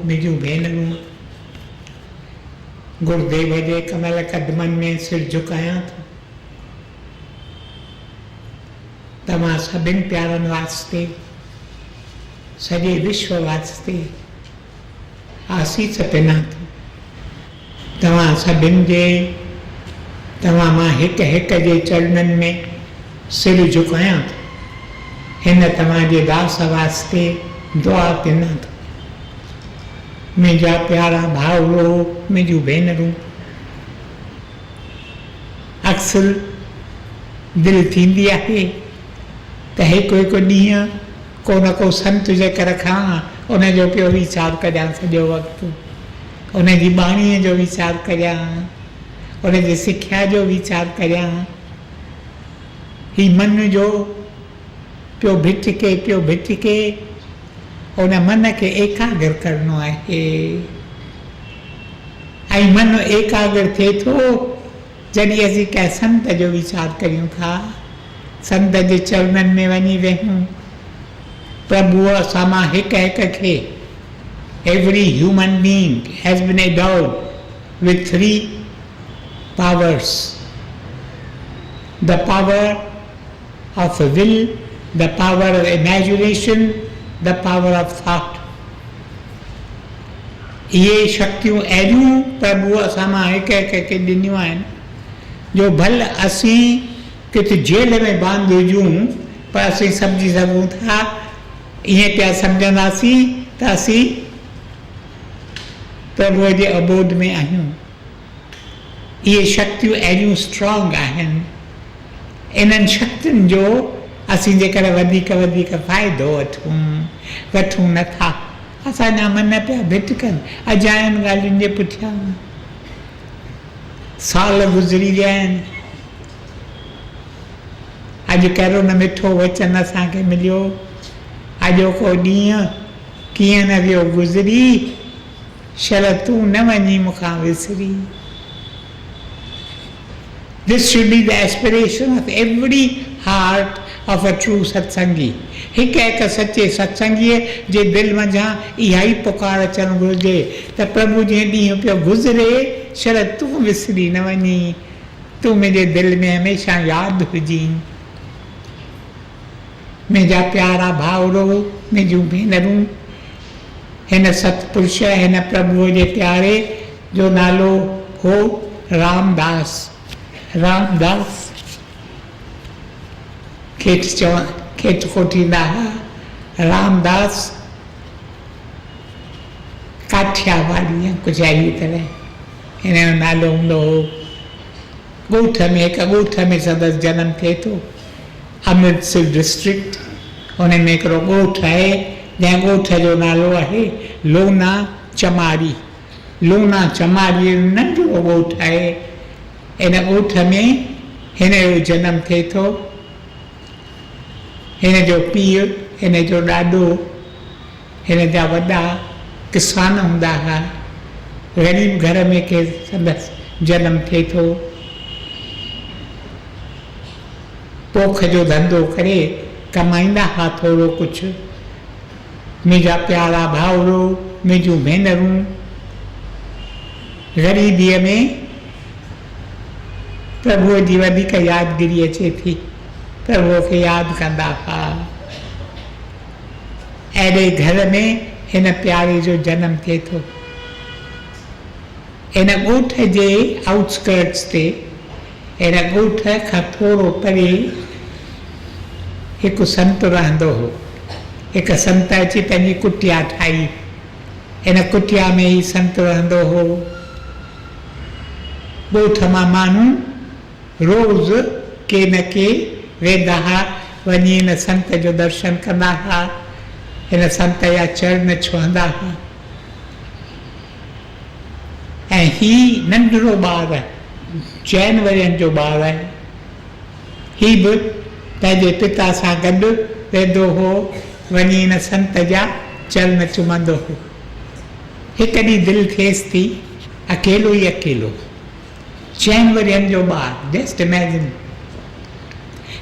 मुंहिंजूं भेनरूं, गुरुदेव जे कमल कदमनि में सिर झुकायां थो। तव्हां सभिनि प्यारनि वास्ते, सॼे विश्व वास्ते आसीस पिना थो। तव्हां सभिनि जे, तव्हां मां हिक हिक जे चरणनि में सिर झुकायां थो। हिन तव्हांजे दास वास्ते दुआ पिना थो। मुंहिंजा प्यारा भाउरो, मुंहिंजूं भेनरूं, अक्सर दिलि थींदी आहे त हिकु हिकु ॾींहुं को न को संत जे कर खां उनजो पियो वीचार करियां सॼो वक़्तु, उनजी बाणीअ जो वीचार करियां, उनजी सिख्या जो वीचार करियां। ही मन जो पियो भिटके उन मन खे एकाग्र करिणो आहे। ऐं मन एकाग्र थिए थो जॾहिं असीं कंहिं संत जो वीचार करियूं था, संत जे चरणनि में वञी वेहूं। प्रभुअ असां मां हिक हिक खे, every human being has been endowed with 3 powers: the power of will, the power of imagination, the power of thought. ये शक्तियूं अहिड़ियूं प्रभु असां मां हिक हिक खे ॾिनियूं आहिनि जो भल असीं किथे जेल में बांध हुजूं पर असीं सम्झी सघूं था, ईअं पिया सम्झंदासीं त असीं प्रभुअ जे अबोध में आहियूं। इहे शक्तियूं अहिड़ियूं स्ट्रॉन्ग आहिनि। इन्हनि शक्तियुनि जो असीं जेकर वधीक वधीक फ़ाइदो वठूं नथा। असांजा मन पिया भिटकनि अजायनि ॻाल्हियुनि जे पुठियां। साल गुज़री विया आहिनि, अॼु कहिड़ो न मिठो वचन असांखे मिलियो, अॼोको ॾींहुं कीअं न वियो गुज़री, शल तूं न वञी मूंखां विसरी। This should be the aspiration of every heart of a true सत्संगी। हिक हिक सचे सत्संगीअ जे दिलि मंझां इहा ई पुकार अचणु घुरिजे त प्रभु जीअं ॾींहुं पियो गुज़रे, शल तूं विसरी न वञी, तूं मुंहिंजे दिलि में हमेशह यादि हुजी। मुंहिंजा प्यारा भाउरो, मुंहिंजूं भेनरूं, हिन सतपुरुष, हिन प्रभुअ जे प्यारे जो नालो हो रामदास। रामदास खेत कोठींदा हुआ। रामदास काठियावाड़ी या कुझु अहिड़ी तरह हिन जो नालो हूंदो हो। ॻोठ में, हिकु ॻोठ में संदसि जनमु थिए थो, अमृतसर डिस्ट्रिक्ट। उन में हिकिड़ो ॻोठ आहे जंहिं ॻोठ जो नालो आहे लोना चमारी। लोना चमारी नंढिड़ो ॻोठ आहे। इन ॻोठ में हिन जो जनमु थिए थो। हिन जो पीउ, हिन जो ॾाॾो, हिन जा वॾा किसान हूंदा हुआ। ग़रीब घर में के संदसि जनमु थिए थो। पोख जो धंधो करे कमाईंदा हुआ थोरो कुझु। मुंहिंजा प्यारा भाउरो, मुंहिंजूं भेनरूं, ग़रीबीअ में प्रभुअ जी वधीक यादगिरी अचे थी। प्रभुअ खे यादि कंदा हुआ। अहिड़े घर में हिन प्यारे जो जनमु थिए थो। इन ॻोठ जे आउटस्कर्ट्स ते, इन ॻोठ खां थोरो परे हिकु संत रहंदो हो। हिकु संत अची पंहिंजी कुटिया ठाही। इन कुटिया में ई संत रहंदो हो। ॻोठ मां माण्हू रोज़ के न के वेंदा हुआ, वञी हिन संत जो दर्शन कंदा हुआ, हिन संत जा चरण छुहंदा हुआ। ऐं ही नंढिड़ो ॿार, चइनि वरियनि जो ॿार आहे, ही बि पंहिंजे पिता सां गॾु वेंदो हो, वञी हिन संत जा चरण चुमंदो हो। हिकु ॾींहुं दिलि थिएसि थी, अकेलो ई अकेलो, 4 वरियनि जो ॿारु, जस्ट इमेजिन,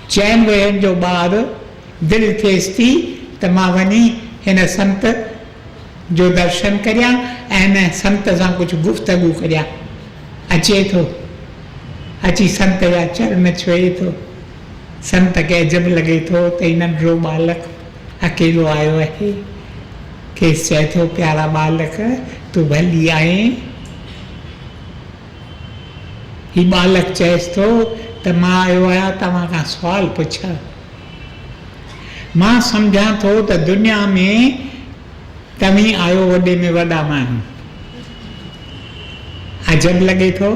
4 वरियनि जो ॿारु, दिलि थिएसि थी त मां वञी हिन संत जो दर्शन करिया ऐं संत सां कुझु गुफ़्तगू करिया। अचे थो, अची संत जा चरण छुए थो। संत खे अजब लॻे थो त ही नंढिड़ो बालक अकेलो आयो आहे। खेसि चए थो, प्यारा बालक तूं भली आहे। ही बालक चएसि थो त मां आयो आहियां तव्हां खां सुवाल पुछां। मां सम्झां थो त दुनिया में तव्हीं आयो वॾे में वॾा माण्हू। अजब लॻे थो,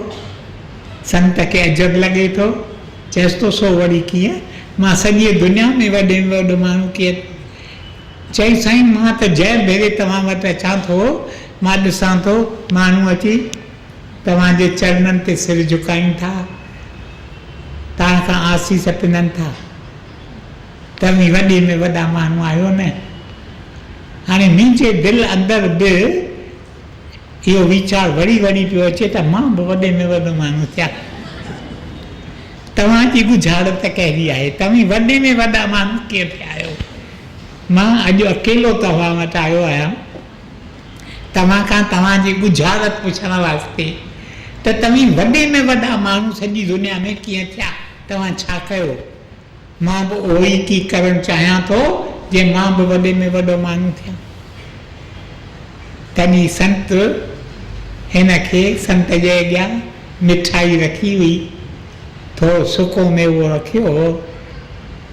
संत खे अजब लॻे थो। चएसि थो सो वरी कीअं, मां सॼी दुनिया में वॾे में वॾो माण्हू कीअं? चई साईं मां त जंहिं भेरे तव्हां वटि अचां थो मां ॾिसां थो माण्हू अची तव्हांजे चरणनि ते सिर झुकाइनि था, तव्हां खां आसीस पिननि था। तव्हीं वॾे में वॾा माण्हू आहियो न। हाणे मुंहिंजे दिलि अंदरि बि इहो वीचार वरी वरी पियो अचे त मां बि वॾे में वॾो माण्हू थिया। तव्हांजी गुज़ारत कहिड़ी आहे? तव्हीं वॾे में वॾा माण्हू कीअं थिया आहियो? मां अॼु अकेलो तव्हां वटि आयो आहियां तव्हां खां तव्हांजी गुज़ारत पुछण वास्ते त तव्हीं वॾे में वॾा माण्हू सॼी दुनिया में कीअं थिया? तव्हां छा कयो? मां बि उहो ई की करणु चाहियां थो जे मां बि वॾे में वॾो माण्हू थियां। तॾहिं संत हिन खे संत जे अॻियां मिठाई रखी हुई, थोरो सुको मेवो रखियो।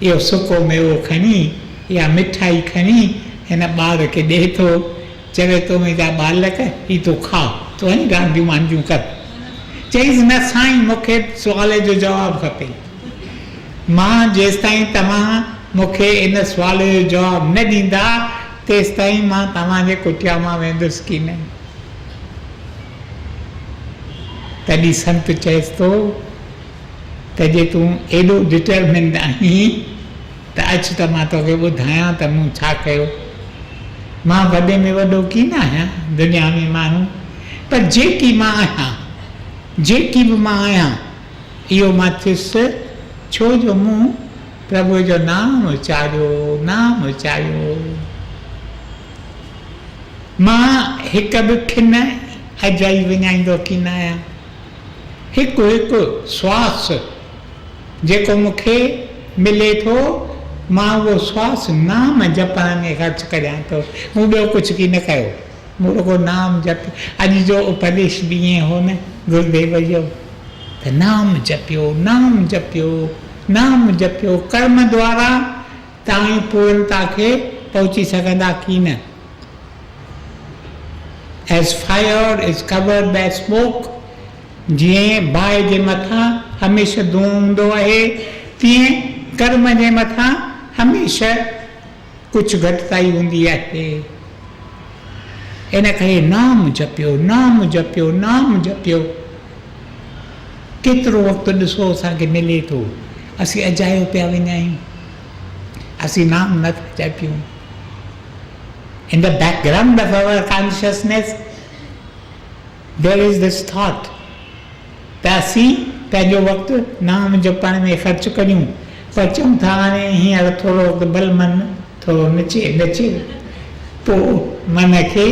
इहो सुको मेवो खणी या मिठाई खणी हिन ॿार खे ॾिए थो। चवे थो मुंहिंजा बालक ही तूं खा, तूं वञी रांदियूं मांदियूं कर। चईसि न साईं मूंखे सुवाल जो जवाबु खपे। मां जेसिताईं तव्हां मूंखे इन सुवाल जो जवाबु न ॾींदा तेसिताईं मां तव्हांजे कुटिया मां वेंदुसि की न। तॾहिं संत चएसि थो त जे तूं एॾो डिटरमिंड आहीं त अचु त मां तोखे ॿुधायां त मूं छा कयो। मां वॾे में वॾो की न आहियां दुनिया में माण्हू, पर जेकी मां आहियां, जेकी बि मां आहियां इहो मां थियुसि छो जो मूं प्रभु जो नाम उचारियो, नाम उचारियो। मां हिकु बि खिन अजाई विञाईंदो की न आहियां। हिकु हिकु श्वास जेको मूंखे मिले थो मां उहो श्वास नाम जपण में ख़र्चु करियां थो। मूं ॿियो कुझु की न कयो, मूं रुगो नाम जप। अॼु जो उपदेश बि ईअं हो न गुरुदेव जो त नाम जपियो, नाम जपियो, नाम जपियो। कर्म द्वारा तव्हां पूर्णता खे पहुची सघंदा की न। As fire is covered by smoke, जीअं बाहि जे मथां हमेशह धुओं हूंदो आहे तीअं कर्म जे मथां हमेशह कुझु घटिताई हूंदी आहे। इन करे नाम जपियो, नाम जपियो, नाम जपियो। केतिरो वक़्तु ॾिसो असांखे मिले थो असीं अजायो पिया विञायूं, असीं नाम नथा जपियूं। In the background of our consciousness there is this thought त असीं पंहिंजो वक़्तु नाम जपण में ख़र्चु करियूं, पर चऊं था हाणे हींअर थोरो बल मन थोरो नचे नचे पोइ मन खे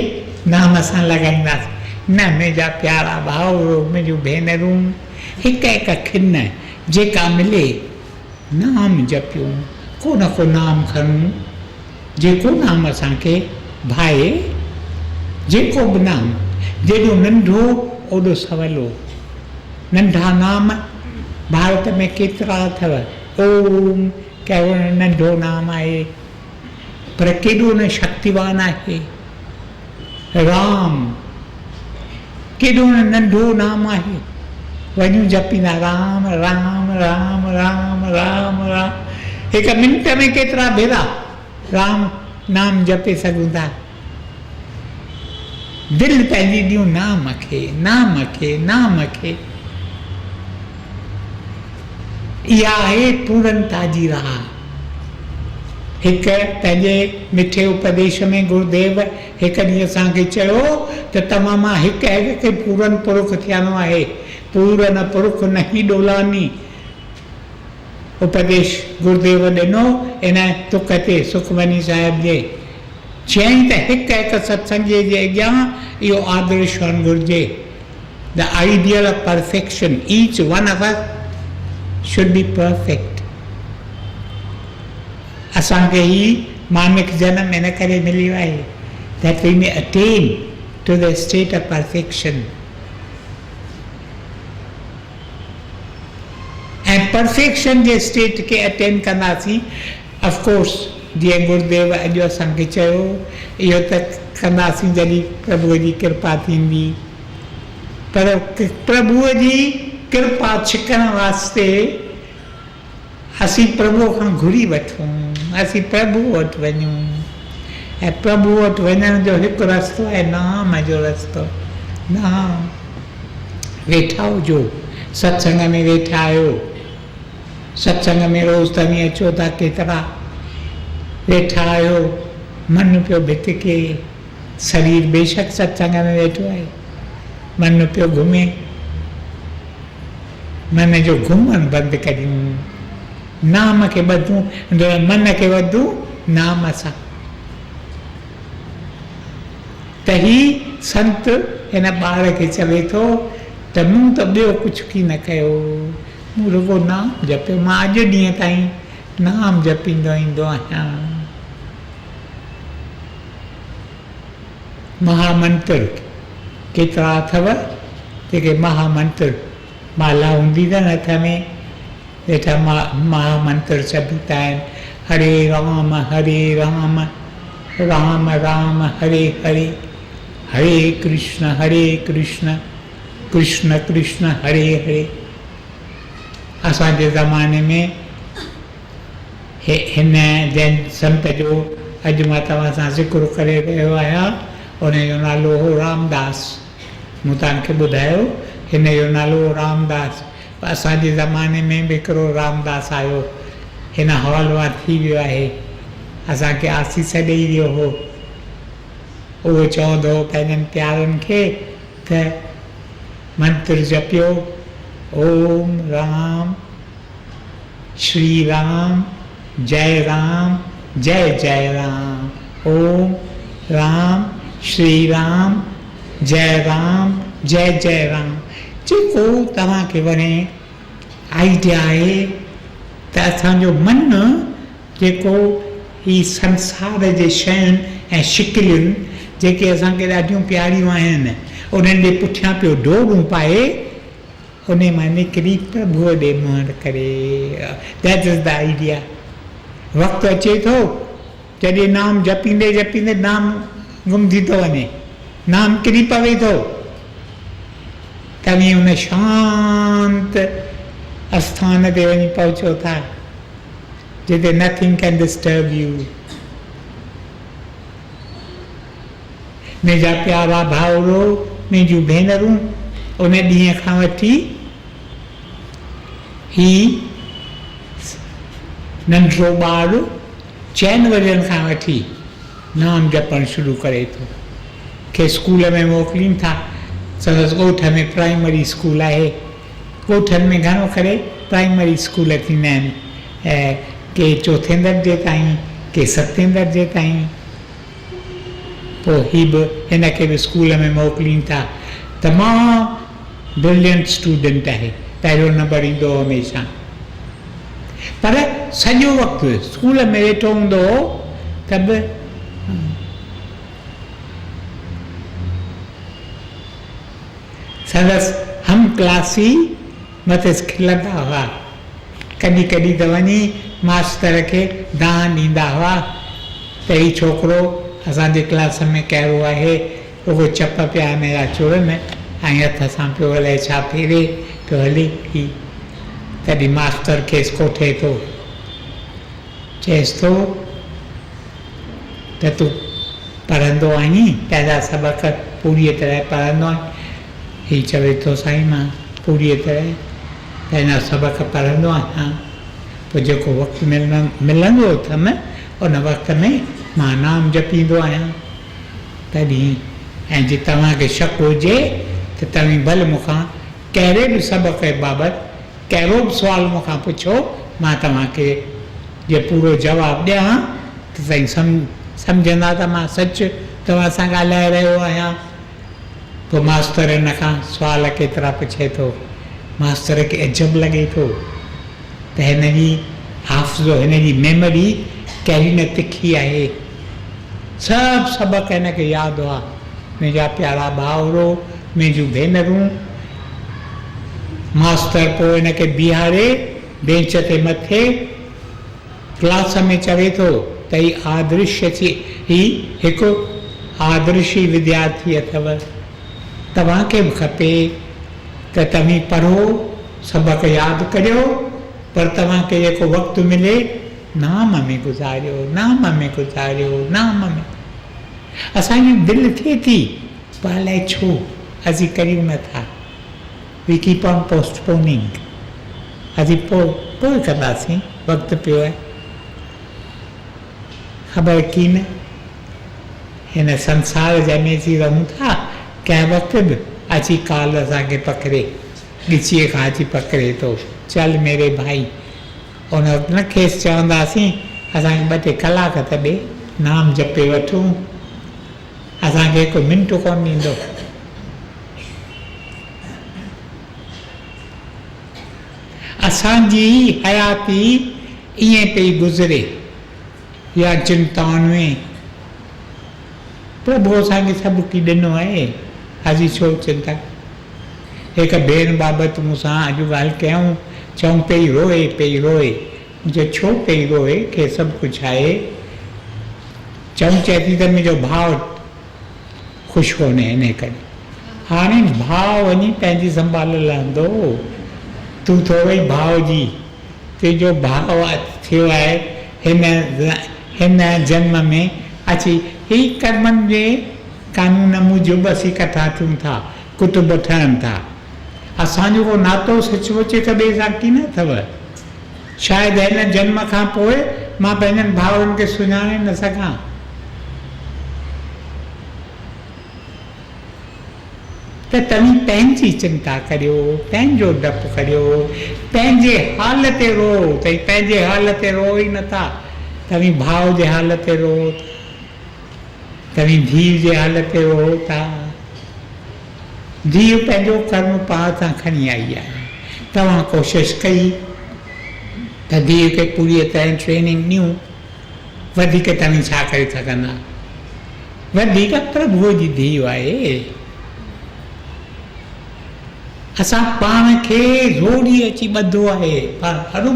नाम सां लॻाईंदासीं। न मुंहिंजा प्यारा भाउर, मुंहिंजूं भेनरूं, हिकु हिकु खिन जेका मिले नाम जपियूं, को न को नाम खणूं। जेको नाम असांखे भाए, जेको बि नाम, जेॾो नंढो ओॾो सवलो। नंढा नाम भारत में केतिरा अथव। ओम कहिड़ो नंढो नाम आहे पर केॾो न शक्तिवान आहे। राम केॾो न नंढो नाम आहे, वञूं जपींदा राम राम राम राम राम राम। हिकु मिंट में केतिरा भेरा राम नाम जपे सघूं था। दिलि पंहिंजी ॾियूं नाम खे, नाम खे, नाम खे। इहा आहे पूरनता जी राह। हिकु पंहिंजे मिठे उपदेश में गुरुदेव हिकु ॾींहुं असांखे चयो त तव्हां मां हिकु हिकु पूरन पुरुष थियणो आहे। पूरन पुरुष न ही डोलानी उपदेश गुरुदेव ॾिनो इन तुक ते सुखमनी साहिब जे चई त हिकु हिकु सत्संगी जे अॻियां इहो आदर्श हुअणु घुरिजे। The ideal of perfection, each one of us should be perfect. असांखे ही मानव जन्म इन करे मिलियो आहे that we may attain to the state of perfection. And perfection J state के attain कंदासीं, of course, जीअं गुरुदेव अॼु असांखे चयो, इहो त कंदासीं जॾहिं प्रभुअ जी कृपा थींदी। पर प्रभुअ जी कृपा छिकण वास्ते असीं प्रभुअ खां घुरी वठूं, असीं प्रभु वटि वञूं। ऐं प्रभु वटि वञण जो हिकु रस्तो आहे नाम जो रस्तो। नाम वेठा हुजो, सत्संग में वेठा आहियो, सत्संग में रोज़ तव्हीं अचो था, केतिरा वेठा आहियो, मन पियो भिटके, शरीर बेशक सत्संग में वेठो आहे, मन पियो घुमे, मन जो घुमण बंदि करियूं, नाम खे ॿधूं, मन खे वधूं नाम सां। त ही संत हिन ॿार खे चवे थो त मूं त ॿियो कुझु की न कयो, मूं रुगो नाम जपियो, मां अॼु ॾींहं ताईं नाम जपींदो ईंदो आहियां। महामंत्र केतिरा अथव जेके महामंत्र माला हूंदी अथनि हथ में, वेठा महामंत्र जपीता आहिनि। हरे राम राम राम हरे हरे, हरे कृष्ण कृष्ण कृष्ण हरे हरे। असांजे ज़माने में हिन जैन संत जो अॼु मां तव्हां सां ज़िक्र करे रहियो आहियां, उनजो नालो हो रामदास। मूं तव्हांखे ॿुधायो हिन जो नालो रामदास। असांजे ज़माने में बि हिकिड़ो रामदास आयो, हिन हवालवार थी वियो आहे, असांखे आसीस ॾेई वियो हो। उहो चवंदो हो पंहिंजनि प्यारनि खे त मंत्र जपियो, ओम राम श्री राम जय जय राम, ओम राम श्री राम जय जय राम। जेको तव्हांखे वणे आइडिया आहे त असांजो मन जेको ही संसार जे शयुनि ऐं शिकिलियुनि जेके असांखे ॾाढियूं प्यारियूं आहिनि, उन्हनि जे पुठियां पियो डोड़ूं पाए, उन मां निकिरी प्रभुअ ॾे मुंहं करे। That is the idea. वक़्तु अचे थो जॾहिं नाम जपींदे जपींदे नाम गुम थी थो वञे, नाम किरी पवे थो, तव्हीं उन शांत आस्थान ते वञी पहुचो था जिते नथिंग कैन डिस्टर्ब यू। मुंहिंजा प्यारा भाउरो, मुंहिंजूं भेनरूं, उन ॾींहं खां वठी ही नंढड़ो ॿारु 4 वरियनि खां वठी नाम जपणु शुरू करे थो। खे स्कूल में मोकिलीनि था, संदसि ॻोठ में प्राइमरी स्कूल आहे। ॻोठनि में घणो करे प्राइमरी स्कूल थींदा आहिनि, ऐं के 4थे दर्जे ताईं, के 7थे दर्जे ताईं। पोइ ही बि हिन खे बि स्कूल में मोकिलीनि था। तमामु ब्रिलियंट स्टूडेंट आहे, पहिरियों नंबर ईंदो हमेशह। पर सॼो वक़्तु स्कूल में वेठो हूंदो हो त बि संदसि हम क्लासी मथे खिलंदा हुआ। कॾहिं कॾहिं त वञी मास्तर खे दान ॾींदा हुआ त ही छोकिरो असांजे क्लास में कहिड़ो आहे, उहो चप पिया हिनजा चुड़नि ऐं हथ सां पियो अलाए छा फेरे पियो हले। तॾहिं मास्तर खेसि कोठे थो, चएसि थो त तूं पढ़ंदो आहीं, पंहिंजा सबक़ पूरी तरह पढ़ंदो आहीं? ही चवे थो साईं मां पूरी तरह पंहिंजा सबक़ पढ़ंदो आहियां। पोइ जेको वक़्तु मिलंदो अथमि उन वक़्त में मां नाम जपींदो आहियां। तॾहिं ऐं जे तव्हांखे शक हुजे त तव्हीं भले मूंखां कहिड़े बि सबक़ बाबति कहिड़ो बि सुवालु मूंखां पुछो, मां तव्हांखे जे पूरो जवाबु ॾियां त साईं सम्झंदा त मां सच तव्हां सां ॻाल्हाए रहियो आहियां। पोइ मास्तर हिन खां सुवाल केतिरा पुछे थो। मास्तर खे अजब लॻे थो त हिन जी हाफ़िज़ो, हिन जी मेमोरी कहिड़ी न तिखी आहे। सभु सबक़ हिनखे यादि हुआ। मुंहिंजा प्यारा भाउरो, मुंहिंजूं भेनरूं। मास्तर पोइ हिनखे बीहारे बेंच ते मथे क्लास में चवे थो त ही आदर्श ही हिकु आदर्शी विद्यार्थी अथव। तव्हांखे बि खपे त तव्हीं पढ़ो, सबक़ यादि करियो, पर तव्हांखे जेको वक़्तु मिले नाम में गुज़ारियो, नाम में गुज़ारियो, नाम में। असांजी दिलि थिए थी, पर अलाए छो असीं करियूं नथा। We keep on postponing. असीं पोइ कंदासीं, वक़्तु पियो आहे। ख़बर की न, हिन संसार जे में असीं रहूं था, कंहिं वक़्तु बि अची काल असांखे पकिड़े, ॻिचीअ खां अची पकिड़े थो, चल मेरे भाई। उन वक़्तु न खेसि चवंदासीं असांखे 2 टे कलाक त ॾे, नाम जपे वठूं, असांखे हिकु मिंट कोन ॾींदो। असांजी हयाती ईअं पई गुज़रे, या चिंताउनि में। प्रभु असांखे सभु की ॾिनो आहे, असीं छो चिंता। हिकु भेण बाबति मूंसां अॼु ॻाल्हि कयूं, चऊं पई रोए। जो छो पई रोए, के सभु कुझु आहे। चऊं चए थी त मुंहिंजो भाउ ख़ुशि कोन्हे, इन करे। हाणे भाउ वञी पंहिंजी संभाल लहंदो। तूं थो वई भाउ जी, तुंहिंजो भाउ थियो आहे हिन जन्म में अची ही कर्मनि जे कानून मूजिबि असीं कथा थियूं था, कुटुंब ठहनि था। असांजो को नातो सचमुच हिक ॿिए सां की न अथव। शायदि हिन जन्म खां पोइ मां पंहिंजनि भाउरनि खे सुञाणे न सघां। त तव्हीं पंहिंजी चिंता करियो, पंहिंजो डपु करियो, पंहिंजे हाल ते रो। तव्हीं पंहिंजे हाल ते रो ई नथा, तव्हीं भाउ जे हाल ते रो था, तव्हीं धीउ जे हाल ते रो था। धीउ पंहिंजो कर्म पाण सां खणी आई आहे। तव्हां कोशिशि कई त धीउ खे पूरी तरह ट्रेनिंग ॾियूं। वधीक तव्हीं छा करे सघंदा, वधीक प्रभुअ जी धीउ आहे। असां पाण खे ज़ोरी अची ॿधो आहे, पर हरू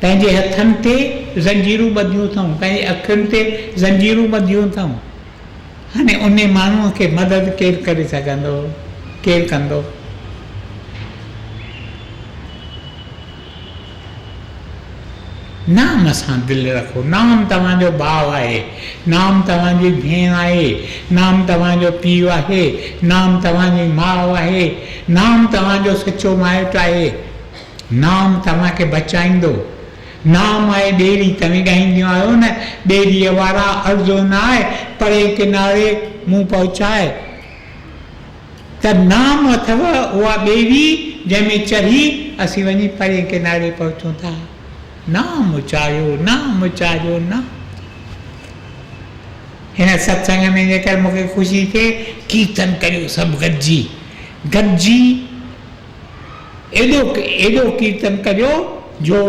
पंहिंजे हथनि ते ज़ंजीरूं ॿधियूं अथऊं, पंहिंजे अखियुनि ते ज़ंजीरूं ॿधियूं अथऊं। हाणे उन माण्हूअ खे मदद केरु करे सघंदो, केरु कंदो? नाम सां दिलि रखो। नाम तव्हांजो भाउ आहे, नाम तव्हांजी भेण आहे, नाम तव्हांजो पीउ आहे, नाम तव्हांजी माउ आहे, नाम तव्हांजो सचो माइटु आहे। नाम तव्हांखे बचाईंदो। नाम आहे ॿेड़ी, तव्हीं ॻाईंदियूं आहियो न, ॿेड़ीअ वारा अर्ज़ो न आहे, परे किनारे मुंहुं पहुचाए। त नाम अथव उहा ॿेड़ी जंहिंमें चढ़ी असीं वञी परे किनारे पहुचूं था। नाम उचारियो, नाम उचारियो, नाम। हिन सत्संग में जेकर मूंखे ख़ुशी थिए, कीर्तन करियो सभु गॾिजी एॾो कीर्तन करियो जो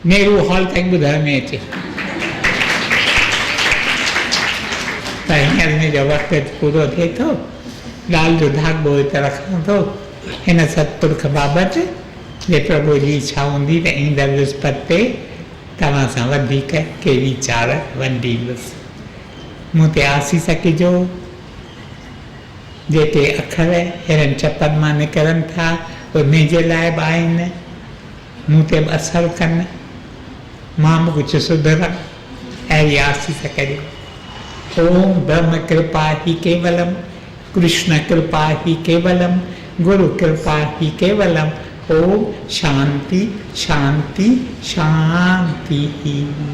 नेहरू हॉल ताईं ॿुधण में अचे। त हींअर मुंहिंजो वक़्तु पूरो थिए थो। ॻाल्हि जो धाॻो हिते रखां थो हिन सतपुरख बाबति। जे प्रभु जी इच्छा हूंदी त ईंदड़ विस्पति ते तव्हां सां वधीक के वीचार वंडींदुसि। मूं ते आसीस कजो। जेके अखर हिननि चपनि मां निकिरनि था उहे मुंहिंजे लाइ बि आहिनि, मूं ते बि असरु कनि, मां बि कुझु सुधरां, अहिड़ी आसीस करियो। ओम ब्रह्म कृपा ही केवलम, कृष्ण कृपा ही केवलम, गुरु कृपा ही केवलम। ओम शांति शांति शांति।